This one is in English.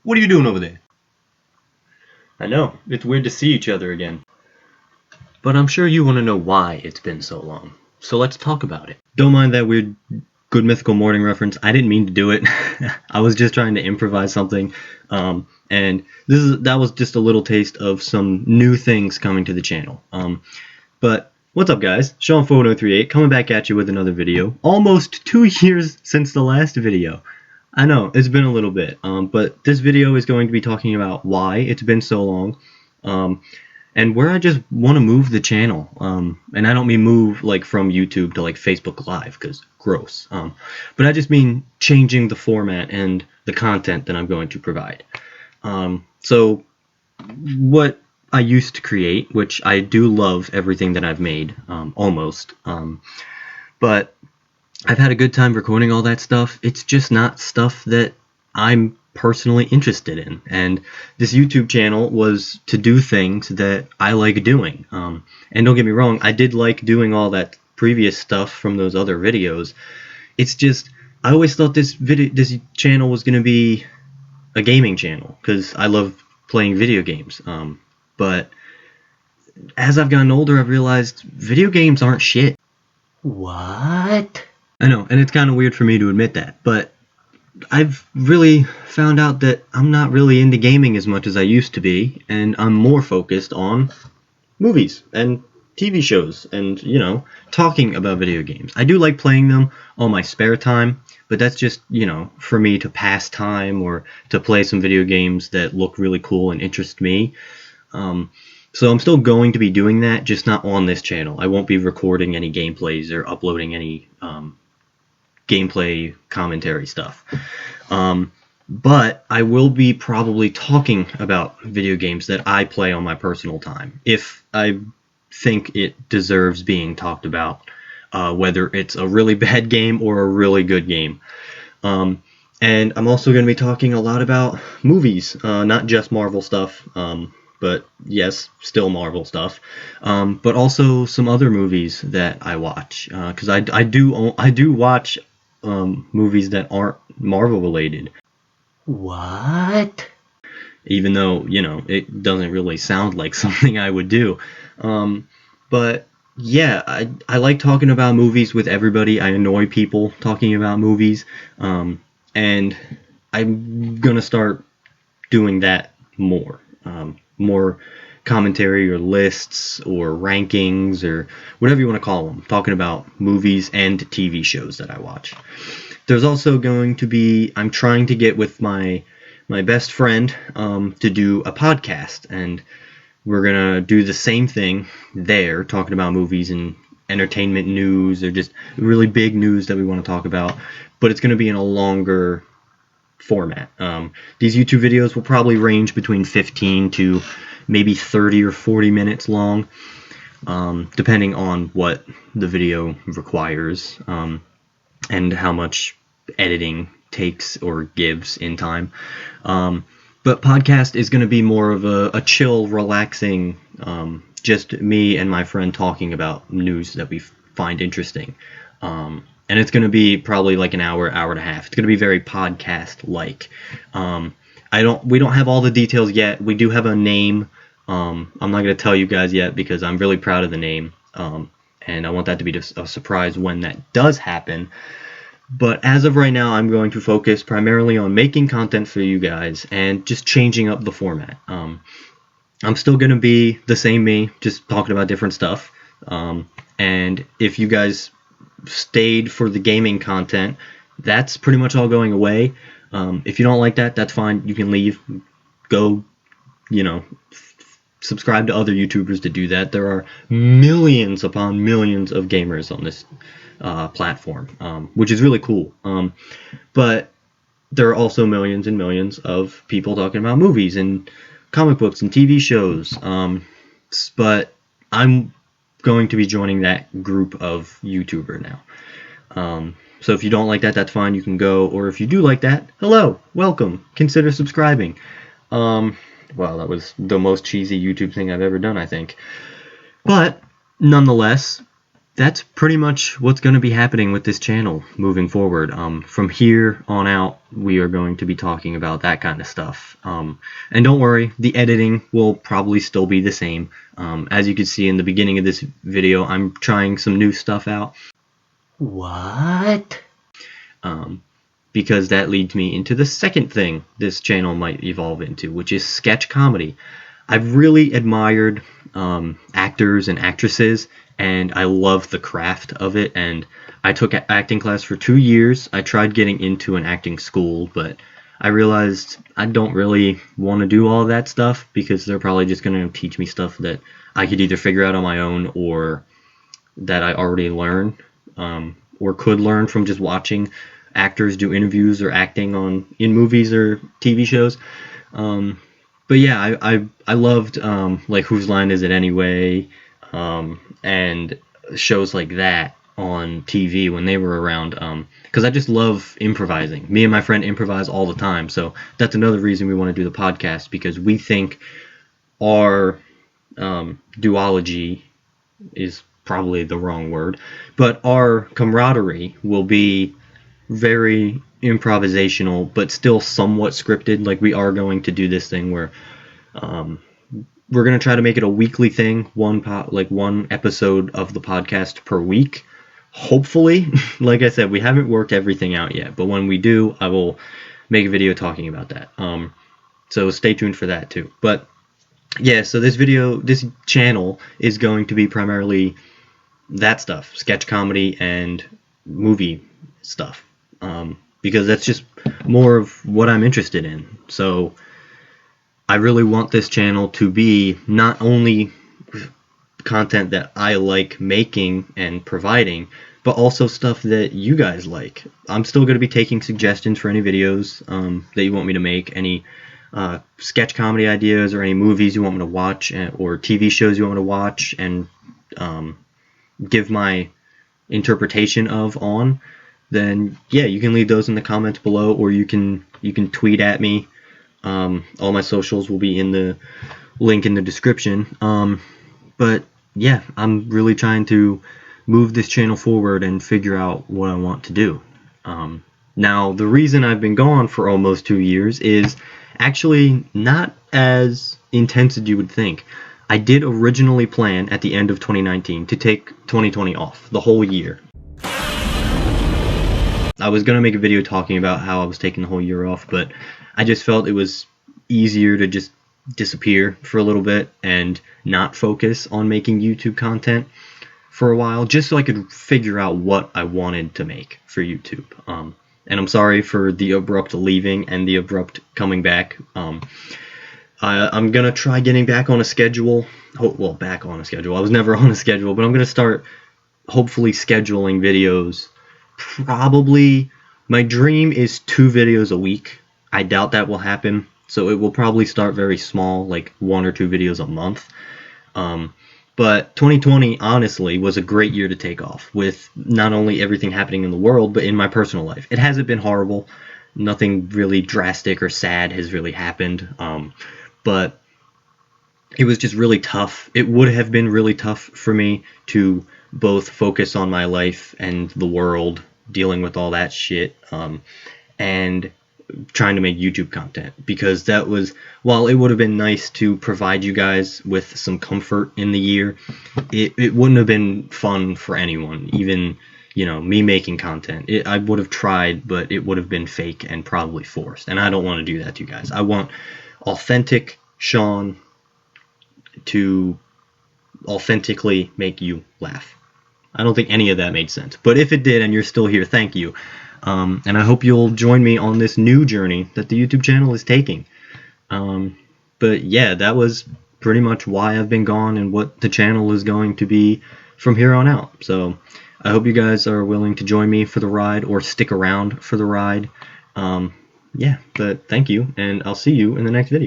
What are you doing over there? I know, it's weird to see each other again. But I'm sure you want to know why it's been so long. So let's talk about it. Don't mind that weird Good Mythical Morning reference. I didn't mean to do it. I was just trying to improvise something. And that was just a little taste of some new things coming to the channel. But what's up, guys? Sean4038 coming back at you with another video. Almost 2 years since the last video. I know, it's been a little bit, but this video is going to be talking about why it's been so long, and where I just want to move the channel. And I don't mean move like from YouTube to like Facebook Live, because gross. But I just mean changing the format and the content that I'm going to provide. So what I used to create, which I do love everything that I've made, almost, but I've had a good time recording all that stuff. It's just not stuff that I'm personally interested in. And this YouTube channel was to do things that I like doing. And don't get me wrong, I did like doing all that previous stuff from those other videos. It's just, I always thought this channel was going to be a gaming channel, because I love playing video games. But as I've gotten older, I've realized video games aren't shit. What? I know, and it's kind of weird for me to admit that, but I've really found out that I'm not really into gaming as much as I used to be, and I'm more focused on movies and TV shows and, you know, talking about video games. I do like playing them on my spare time, but that's just, you know, for me to pass time or to play some video games that look really cool and interest me. So I'm still going to be doing that, just not on this channel. I won't be recording any gameplays or uploading any gameplay commentary stuff. But I will be probably talking about video games that I play on my personal time, if I think it deserves being talked about, whether it's a really bad game or a really good game. And I'm also going to be talking a lot about movies, not just Marvel stuff, but yes, still Marvel stuff, but also some other movies that I watch, because I do watch movies that aren't Marvel related. What? Even though, you know, it doesn't really sound like something I would do. But yeah, I like talking about movies with everybody. I annoy people talking about movies. And I'm gonna start doing that more. More commentary or lists or rankings or whatever you want to call them, talking about movies and TV shows that I watch. There's also going to be, I'm trying to get with my best friend to do a podcast, and we're gonna do the same thing there, talking about movies and entertainment news or just really big news that we want to talk about, but it's going to be in a longer format. These YouTube videos will probably range between 15 to maybe 30 or 40 minutes long, depending on what the video requires, and how much editing takes or gives in time. But podcast is going to be more of a chill, relaxing, just me and my friend talking about news that we find interesting. And it's going to be probably like an hour, hour and a half. It's going to be very podcast-like. We don't have all the details yet. We do have a name. I'm not going to tell you guys yet because I'm really proud of the name. And I want that to be a surprise when that does happen. But as of right now, I'm going to focus primarily on making content for you guys and just changing up the format. I'm still going to be the same me, just talking about different stuff. And if you guys stayed for the gaming content, that's pretty much all going away. If you don't like that, that's fine. You can leave. Go, you know, subscribe to other YouTubers to do that. There are millions upon millions of gamers on this platform, which is really cool. But there are also millions and millions of people talking about movies and comic books and TV shows. But I'm going to be joining that group of YouTuber now. So if you don't like that, that's fine. You can go. Or if you do like that, hello, welcome. Consider subscribing. Well, that was the most cheesy YouTube thing I've ever done, I think. But nonetheless, that's pretty much what's going to be happening with this channel moving forward. From here on out, we are going to be talking about that kind of stuff. And don't worry, the editing will probably still be the same. As you can see in the beginning of this video, I'm trying some new stuff out. What? Because that leads me into the second thing this channel might evolve into, which is sketch comedy. I've really admired actors and actresses, and I love the craft of it, and I took acting class for 2 years. I tried getting into an acting school, but I realized I don't really want to do all of that stuff because they're probably just going to teach me stuff that I could either figure out on my own or that I already learned or could learn from just watching actors do interviews or acting in movies or TV shows. But yeah, I loved like Whose Line Is It Anyway, and shows like that on TV when they were around, because I just love improvising. Me and my friend improvise all the time, so that's another reason we want to do the podcast, because we think our duology is probably the wrong word, but our camaraderie will be very improvisational but still somewhat scripted. Like, we are going to do this thing where we're going to try to make it a weekly thing, one episode of the podcast per week, hopefully. Like I said, we haven't worked everything out yet, but when we do, I will make a video talking about that. So stay tuned for that too. But yeah, so this channel is going to be primarily that stuff, sketch comedy and movie stuff, because that's just more of what I'm interested in. So I really want this channel to be not only content that I like making and providing, but also stuff that you guys like. I'm still going to be taking suggestions for any videos that you want me to make, any sketch comedy ideas or any movies you want me to watch, or TV shows you want me to watch and give my interpretation of on. Then yeah, you can leave those in the comments below, or you can tweet at me. All my socials will be in the link in the description. But yeah, I'm really trying to move this channel forward and figure out what I want to do. Now, the reason I've been gone for almost 2 years is actually not as intense as you would think. I did originally plan at the end of 2019 to take 2020 off, the whole year. I was going to make a video talking about how I was taking the whole year off, but I just felt it was easier to just disappear for a little bit and not focus on making YouTube content for a while, just so I could figure out what I wanted to make for YouTube. And I'm sorry for the abrupt leaving and the abrupt coming back. I'm going to try getting back on a schedule. Well, back on a schedule. I was never on a schedule, but I'm going to start hopefully scheduling videos. Probably, my dream is 2 videos a week. I doubt that will happen, so it will probably start very small, like 1 or 2 videos a month. But 2020, honestly, was a great year to take off, with not only everything happening in the world, but in my personal life. It hasn't been horrible. Nothing really drastic or sad has really happened. But it was just really tough. It would have been really tough for me to both focus on my life and the world, dealing with all that shit, and trying to make YouTube content, because that was, while it would have been nice to provide you guys with some comfort in the year, it wouldn't have been fun for anyone, even, you know, me making content. I would have tried, but it would have been fake and probably forced, and I don't want to do that to you guys. I want authentic Sean to authentically make you laugh. I don't think any of that made sense, but if it did and you're still here, thank you. And I hope you'll join me on this new journey that the YouTube channel is taking. But yeah, that was pretty much why I've been gone and what the channel is going to be from here on out. So I hope you guys are willing to join me for the ride, or stick around for the ride. Yeah, but thank you, and I'll see you in the next video.